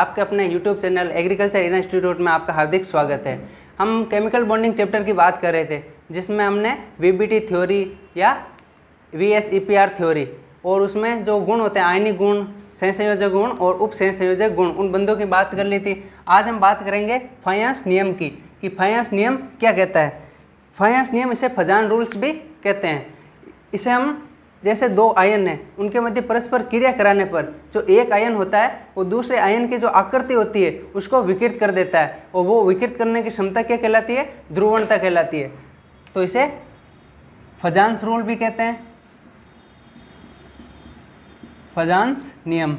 आपके अपने YouTube channel agriculture institute में आपका हार्दिक स्वागत है। हम केमिकल बॉन्डिंग चैप्टर की बात कर रहे थे, जिसमें हमने VBT थ्योरी या VSEPR थ्योरी और उसमें जो गुण होते हैं आयनिक गुण, सहसंयोजक गुण और उपसहसंयोजक गुण, उन बंदों की बात कर ली थी। आज हम बात करेंगे फायंस नियम की कि फायंस नियम क्या कहता है। फायंस नियम इसे फजान रूल्स भी कहते हैं। इसे हम जैसे दो आयन हैं, उनके मध्य परस्पर क्रिया कराने पर जो एक आयन होता है वो दूसरे आयन की जो आकृति होती है उसको विकृत कर देता है, और वो विकृत करने की क्षमता क्या कहलाती है? ध्रुवणता कहलाती है। तो इसे फजान्स रूल भी कहते हैं, फजान्स नियम।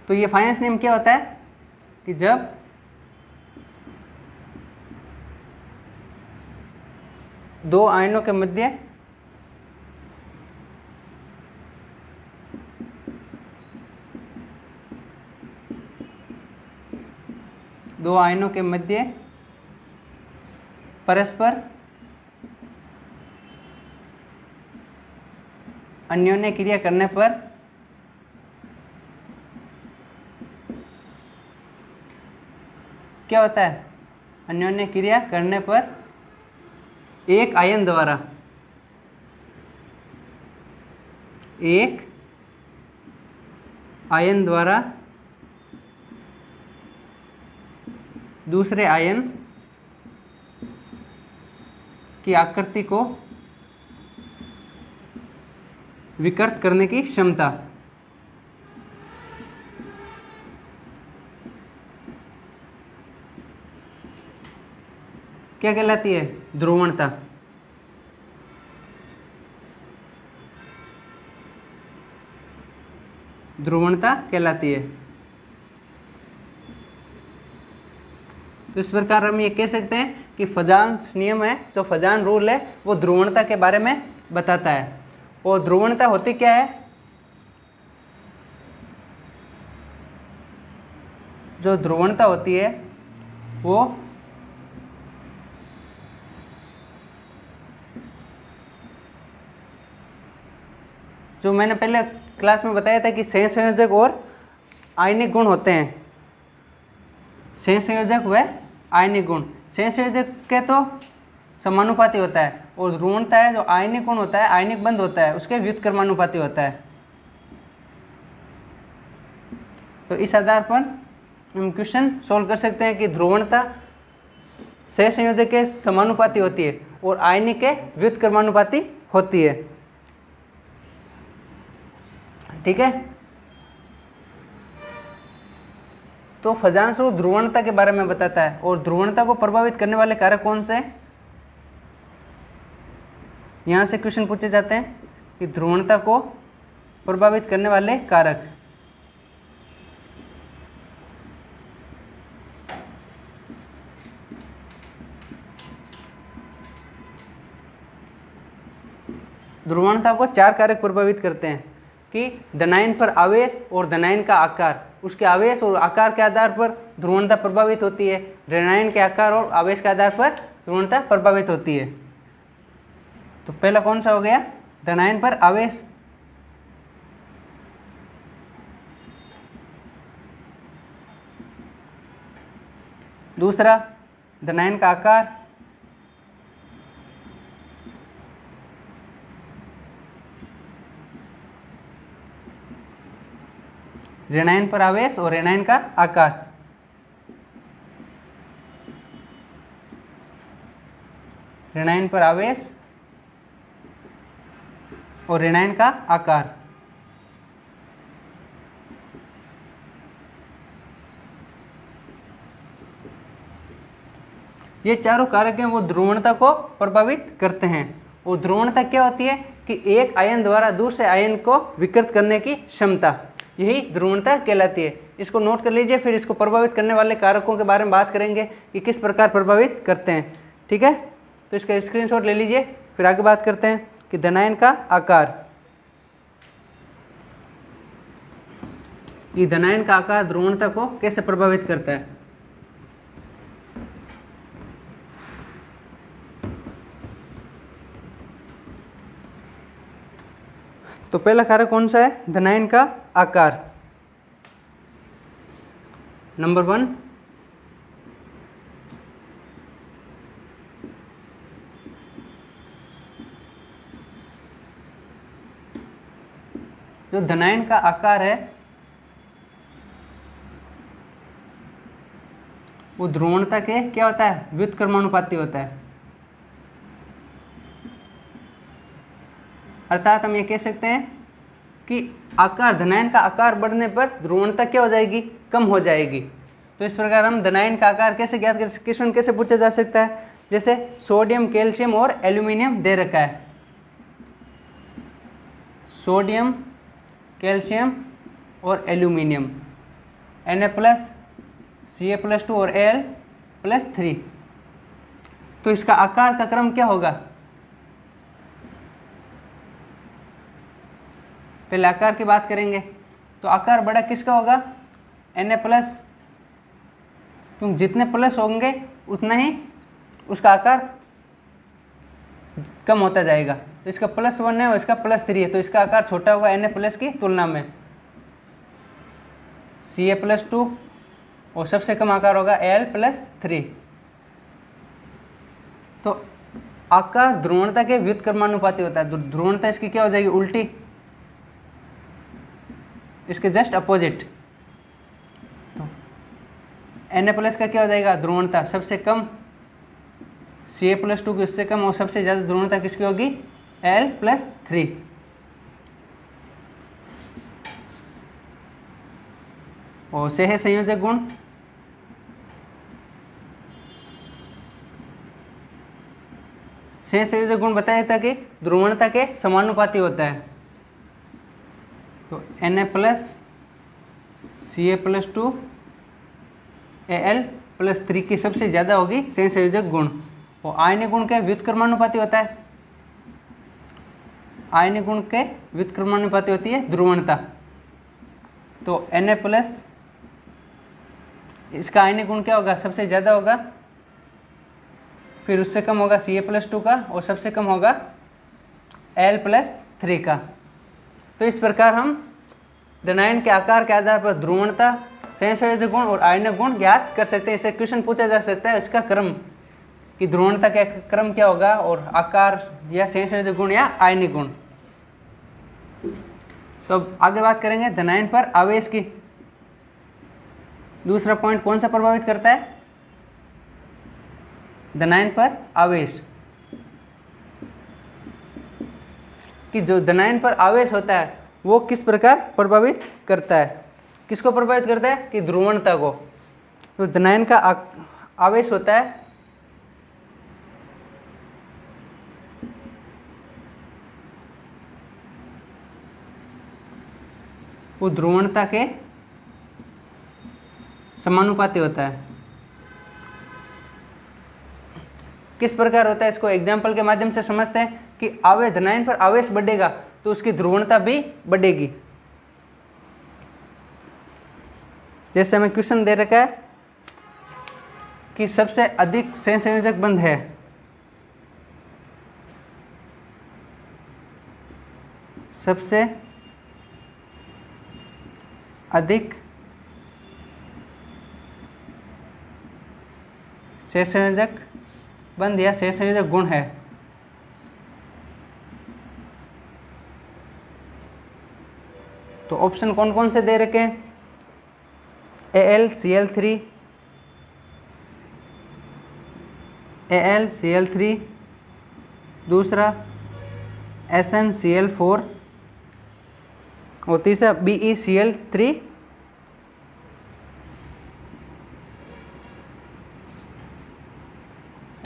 तो ये फायंस नियम क्या होता है कि जब दो आयनों के मध्य परस्पर अन्योन्य क्रिया करने पर क्या होता है? अन्योन्य क्रिया करने पर एक आयन द्वारा दूसरे आयन की आकृति को विकृत करने की क्षमता क्या कहलाती है? ध्रुवणता। ध्रुवणता कहलाती है। तो इस प्रकार हम ये कह सकते हैं कि फजान्स नियम है, जो फजान रूल है, वो ध्रुवणता के बारे में बताता है। और ध्रुवणता होती क्या है? जो ध्रुवणता होती है वो जो मैंने पहले क्लास में बताया था कि सहसंयोजक और आयनिक गुण होते हैं। सहसंयोजक व आयनिक गुण, सहसंयोजक के तो समानुपाती होता है, और ध्रुवणता है जो आयनिक गुण होता है, आयनिक बंध होता है, उसके व्युत्क्रमानुपाती होता है। तो इस आधार पर हम क्वेश्चन सोल्व कर सकते हैं कि ध्रुवणता सहसंयोजक के समानुपाती होती है और आयनिक के व्युत्क्रमानुपाती होती है। ठीक है। तो फजान्स रूल ध्रुवणता के बारे में बताता है, और ध्रुवणता को प्रभावित करने वाले कारक कौन से हैं? यहाँ से क्वेश्चन पूछे जाते हैं कि ध्रुवणता को प्रभावित करने वाले कारक। ध्रुवणता को चार कारक प्रभावित करते हैं कि धनायन पर आवेश और धनायन का आकार, उसके आवेश और आकार के आधार पर ध्रुवणता प्रभावित होती है। ऋणायन के आकार और आवेश के आधार पर ध्रुवणता प्रभावित होती है। तो पहला कौन सा हो गया? धनायन पर आवेश। दूसरा धनायन का आकार। ऋणायन पर आवेश और ऋणायन का आकार। ऋणायन पर आवेश और ऋणायन का आकार। ये चारों कारक हैं वो ध्रुवणता को प्रभावित करते हैं। और ध्रुवणता क्या होती है कि एक आयन द्वारा दूसरे आयन को विकृत करने की क्षमता, यही ध्रुवणता कहलाती है। इसको नोट कर लीजिए, फिर इसको प्रभावित करने वाले कारकों के बारे में बात करेंगे कि किस प्रकार प्रभावित करते हैं। ठीक है, तो इसका स्क्रीनशॉट ले लीजिए, फिर आगे बात करते हैं कि धनायन का आकार। ये धनायन का आकार ध्रुवणता को कैसे प्रभावित करता है? तो पहला कारक कौन सा है? धनायन का आकार। नंबर 1, जो धनायन का आकार है वो ध्रुवणता के क्या होता है? व्युत्क्रमानुपाती होता है। अर्थात हम ये कह सकते हैं कि आकार, धनायन का आकार बढ़ने पर ध्रुवणता क्या हो जाएगी? कम हो जाएगी। तो इस प्रकार हम धनायन का आकार कैसे ज्ञात कर सकते? क्वेश्चन कैसे पूछा जा सकता है? जैसे सोडियम, कैल्शियम और एल्यूमिनियम दे रखा है। सोडियम, कैल्शियम और एल्यूमिनियम, Na+, Ca+2 और Al+3। तो इसका आकार का क्रम क्या होगा? पहले आकार की बात करेंगे तो आकार बड़ा किसका होगा? Na+, क्योंकि जितने प्लस होंगे उतना ही उसका आकार कम होता जाएगा। तो इसका +1 है और इसका +3 है, तो इसका आकार छोटा होगा Na+ की तुलना में। Ca+2 और सबसे कम आकार होगा Al+3। तो आकार ध्रुवणता के व्युत्क्रमानुपाती होता है। ध्रुवणता इसकी क्या हो जाएगी? उल्टी, इसके जस्ट अपोजिट। तो Na+ का क्या हो जाएगा? ध्रुवणता सबसे कम, Ca+2 की उससे कम, और सबसे ज़्यादा ध्रुवणता किसकी होगी? Al+3। और से है संयोजक गुण। से संयोजक गुण बताया था कि ध्रुवणता के समानुपाती होता है। तो Na+, Ca+2, Al+3 की सबसे ज़्यादा होगी से संयोजक गुण। और आयनिक गुण के व्युत्क्रमानुपाती होता है। आयनिक गुण के व्युत्क्रमानुपाती होती है ध्रुवणता। तो Na+, इसका आयनिक गुण क्या होगा? सबसे ज़्यादा होगा, फिर उससे कम होगा Ca+2 का, और सबसे कम होगा Al+3 का। तो इस प्रकार हम धनायन के आकार के आधार पर ध्रुवणता, संयोजक गुण और आयनिक गुण ज्ञात कर सकते हैं। इससे क्वेश्चन पूछा जा सकता है इसका क्रम, कि ध्रुवणता का क्रम क्या होगा, और आकार या संयोजक गुण या आयनिक गुण। तो अब आगे बात करेंगे धनायन पर आवेश की। दूसरा पॉइंट कौन सा प्रभावित करता है? धनायन पर आवेश। कि जो धनायन पर आवेश होता है वो किस प्रकार प्रभावित करता है? किसको प्रभावित करता है? कि ध्रुवणता को। तो धनायन का आवेश होता है वो ध्रुवणता के समानुपाती होता है। किस प्रकार होता है? इसको एग्जाम्पल के माध्यम से समझते हैं कि आवेश, धनायन पर आवेश बढ़ेगा तो उसकी ध्रुवणता भी बढ़ेगी। जैसे हमें क्वेश्चन दे रखा है कि सबसे अधिक सहसंयोजक बंध है, सबसे अधिक सहसंयोजक बंध या सहसंयोजक गुण है। तो ऑप्शन कौन कौन से दे रखे हैं? AlCl3, AlCl3, दूसरा SnCl4 और तीसरा BeCl3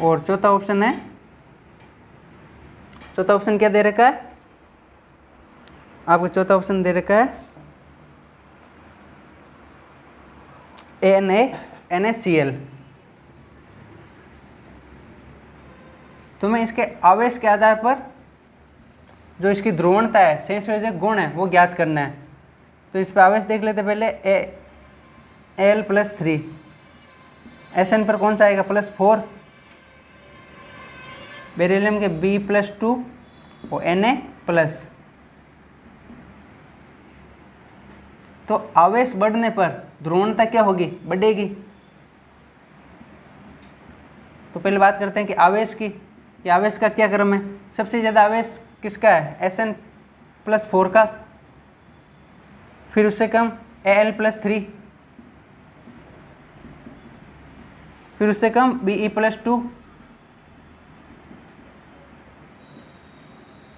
और चौथा ऑप्शन है, चौथा ऑप्शन क्या दे रखा है आपको? चौथा ऑप्शन दे रखा है NaCl। तुम्हें इसके आवेश के आधार पर जो इसकी ध्रुवणता है, सहसंयोजक गुण है, वो ज्ञात करना है। तो इस पर आवेश देख लेते पहले। Al+3, Sn पर कौन सा आएगा? +4, बेरिलियम के B+2 और Na+। तो आवेश बढ़ने पर ध्रुवणता क्या होगी, बढ़ेगी। तो पहले बात करते हैं कि आवेश की, कि आवेश का क्या क्रम है। सबसे ज़्यादा आवेश किसका है, Sn+4 का, फिर उससे कम Al+3, फिर उससे कम Be+2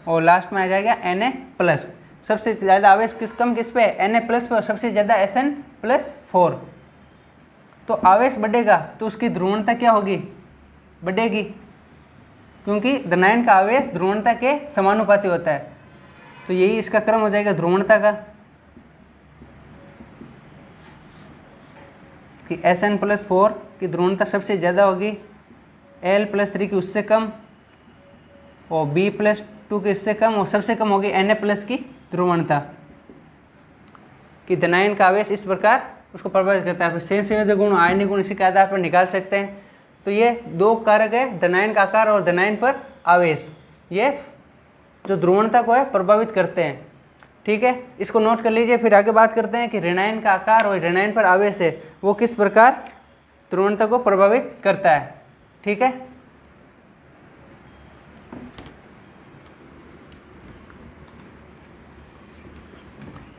और लास्ट में आ जाएगा Na+। सबसे ज़्यादा आवेश किस पे है, Na+ पे, और सबसे ज़्यादा Sn+4। तो आवेश बढ़ेगा तो उसकी ध्रुवणता क्या होगी, बढ़ेगी, क्योंकि धनायन का आवेश ध्रुवणता के समानुपाती होता है। तो यही इसका क्रम हो जाएगा ध्रुवणता का, कि Sn+4 की ध्रुवणता सबसे ज़्यादा होगी, Al+3 की उससे कम, और Be+2 की इससे कम, और सबसे कम होगी Na+ की ध्रुवणता। कि धनायन का आवेश इस प्रकार उसको प्रभावित करता है। फिर संयोजक गुण, आयनिक गुण इसी के आधार पर निकाल सकते हैं। तो ये दो कारक है, धनायन का आकार और धनायन पर आवेश, ये जो ध्रुवणता को है प्रभावित करते हैं। ठीक है, इसको नोट कर लीजिए। फिर आगे बात करते हैं कि ऋणायन का आकार और ऋणायन पर आवेश है वो किस प्रकार ध्रुवणता को प्रभावित करता है। ठीक है,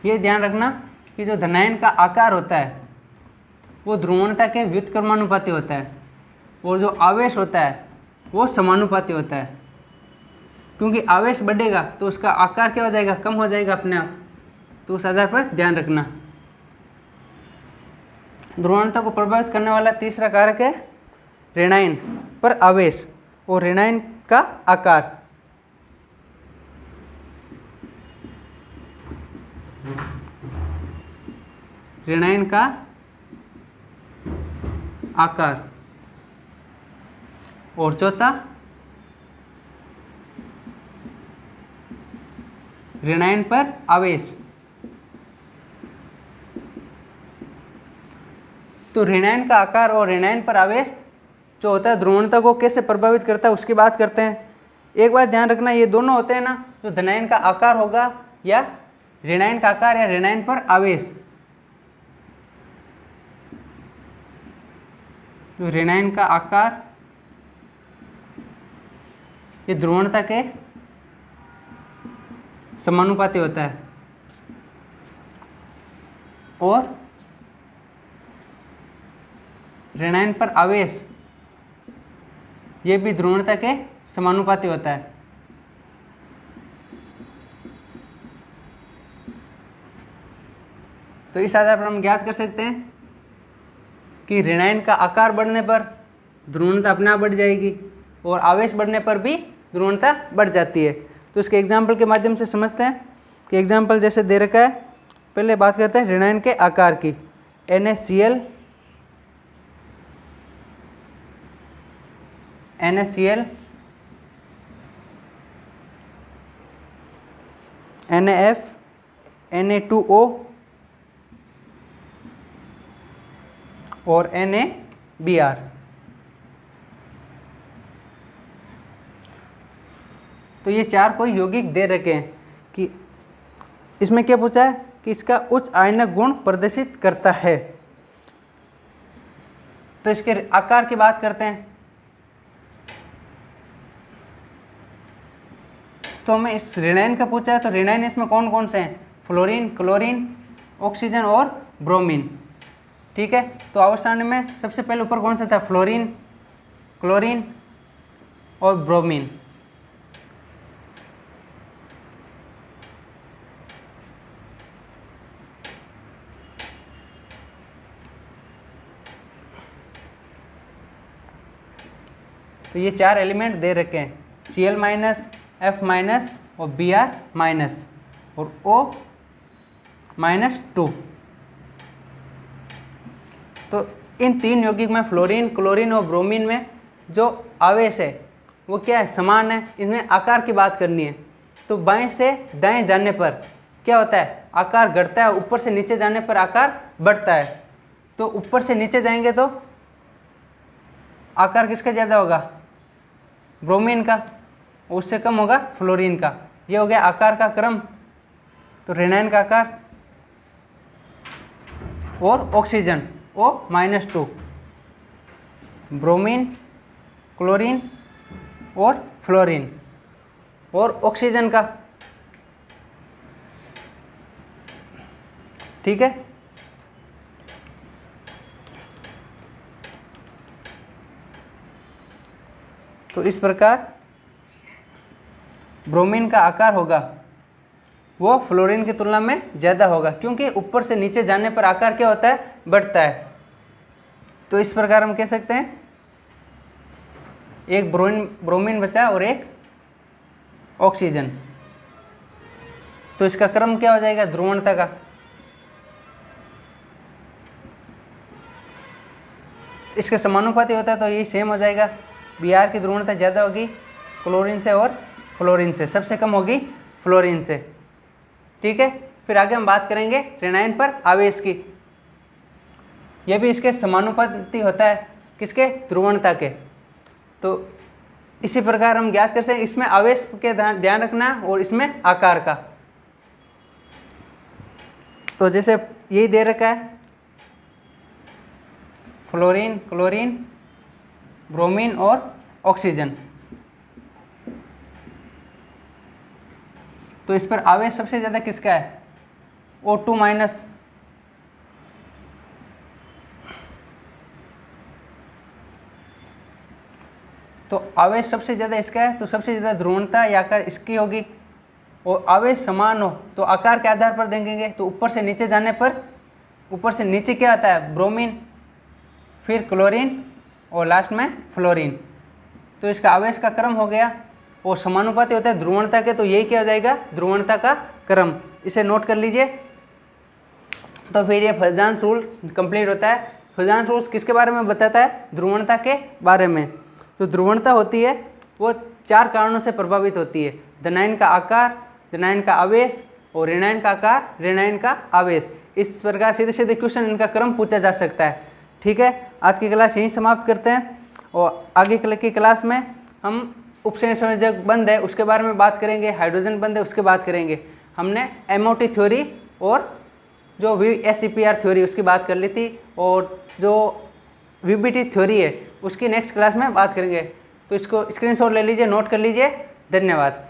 ये ध्यान रखना कि जो धनायन का आकार होता है वो ध्रुवणता के व्युत्क्रमानुपाती होता है, और जो आवेश होता है वो समानुपाती होता है। क्योंकि आवेश बढ़ेगा तो उसका आकार क्या हो जाएगा, कम हो जाएगा अपने आप। तो उस आधार पर ध्यान रखना। ध्रुवणता को प्रभावित करने वाला तीसरा कारक है ऋणायन पर आवेश और ऋणायन का आकार। ऋणायन का आकार। और चौथा ऋणायन पर आवेश। तो ऋणायन का आकार और ऋणायन पर आवेश जो होता है ध्रुवणता को कैसे प्रभावित करता है उसकी बात करते हैं। एक बात ध्यान रखना, ये दोनों होते हैं ना, जो धनायन का आकार होगा या ऋणायन का आकार या ऋणायन पर आवेश, जो ऋणायन का आकार ये ध्रुवणता के समानुपाती होता है, और ऋणायन पर आवेश ये भी ध्रुवणता के समानुपाती होता है। तो इस आधार पर हम ज्ञात कर सकते हैं कि ऋणायन का आकार बढ़ने पर ध्रुवणता अपने आप बढ़ जाएगी, और आवेश बढ़ने पर भी ध्रुवणता बढ़ जाती है। तो इसके एग्जाम्पल के माध्यम से समझते हैं कि एग्जाम्पल जैसे दे रखा है। पहले बात करते हैं ऋणायन के आकार की। NaCl, NaF, Na2O और NaBr। तो ये चार कोई यौगिक दे रखे हैं कि इसमें क्या पूछा है कि इसका उच्च आयनक गुण प्रदर्शित करता है। तो इसके आकार की बात करते हैं। तो हमें इस ऋणायन का पूछा है, तो ऋणायन इसमें कौन कौन से हैं, फ्लोरीन, क्लोरीन, ऑक्सीजन और ब्रोमीन। ठीक है, तो आवर्त में सबसे पहले ऊपर कौन सा था, फ्लोरीन, क्लोरीन और ब्रोमीन। तो ये चार एलिमेंट दे रखे हैं, Cl-, F- और Br- और O-2। तो इन तीन यौगिक में फ्लोरीन, क्लोरीन और ब्रोमीन में जो आवेश है वो क्या है, समान है। इनमें आकार की बात करनी है, तो बाएं से दाएं जाने पर क्या होता है, आकार घटता है, ऊपर से नीचे जाने पर आकार बढ़ता है। तो ऊपर से नीचे जाएंगे तो आकार किसका ज़्यादा होगा, ब्रोमीन का, उससे कम होगा फ्लोरीन का। ये हो गया आकार का क्रम। तो ऋणायन का आकार और ऑक्सीजन O-2, ब्रोमीन, क्लोरीन और फ्लोरीन। और ऑक्सीजन का, ठीक है, तो इस प्रकार ब्रोमीन का आकार होगा वो फ्लोरीन की तुलना में ज़्यादा होगा, क्योंकि ऊपर से नीचे जाने पर आकार क्या होता है, बढ़ता है। तो इस प्रकार हम कह सकते हैं एक ब्रोमीन बचा और एक ऑक्सीजन। तो इसका क्रम क्या हो जाएगा, ध्रुवणता का। इसके समानुपाती होता है तो ये सेम हो जाएगा। Br की ध्रुवणता ज़्यादा होगी क्लोरीन से और फ्लोरीन से, सबसे कम होगी फ्लोरीन से, ठीक है। फिर आगे हम बात करेंगे ऋणायन पर आवेश की। यह भी इसके समानुपाती होता है, किसके, ध्रुवणता के। तो इसी प्रकार हम ज्ञात कर सकते हैं, इसमें आवेश के ध्यान रखना और इसमें आकार का। तो जैसे यही दे रखा है, फ्लोरीन, क्लोरीन, ब्रोमीन और ऑक्सीजन। तो इस पर आवेश सबसे ज़्यादा किसका है, O2-। तो आवेश सबसे ज़्यादा इसका है, तो सबसे ज़्यादा ध्रुवणता या आकार इसकी होगी। और आवेश समान हो तो आकार के आधार पर देंगे, तो ऊपर से नीचे जाने पर, ऊपर से नीचे क्या आता है, ब्रोमीन, फिर क्लोरीन और लास्ट में फ्लोरीन। तो इसका आवेश का क्रम हो गया और समानुपाती होता है ध्रुवणता के, तो यही क्या हो जाएगा, ध्रुवणता का क्रम। इसे नोट कर लीजिए। तो फिर ये फजांस रूल कंप्लीट होता है। फजांस रूल्स किसके बारे में बताता है, ध्रुवणता के बारे में। जो ध्रुवणता होती है वो 4 कारणों से प्रभावित होती है, धनायन का आकार, धनायन का आवेश और ऋणायन का आकार, ऋणायन का आवेश। इस प्रकार सीधे सीधे क्वेश्चन इनका क्रम पूछा जा सकता है, ठीक है। आज की क्लास यहीं समाप्त करते हैं और आगे की क्लास में हम उपसंयोजक बंध है उसके बारे में बात करेंगे, हाइड्रोजन बंध है उसके बात करेंगे। हमने MOT थ्योरी और जो VSEPR थ्योरी उसकी बात कर ली थी, और जो VBT थ्योरी है उसकी नेक्स्ट क्लास में बात करेंगे। तो इसको स्क्रीनशॉट ले लीजिए, नोट कर लीजिए। धन्यवाद।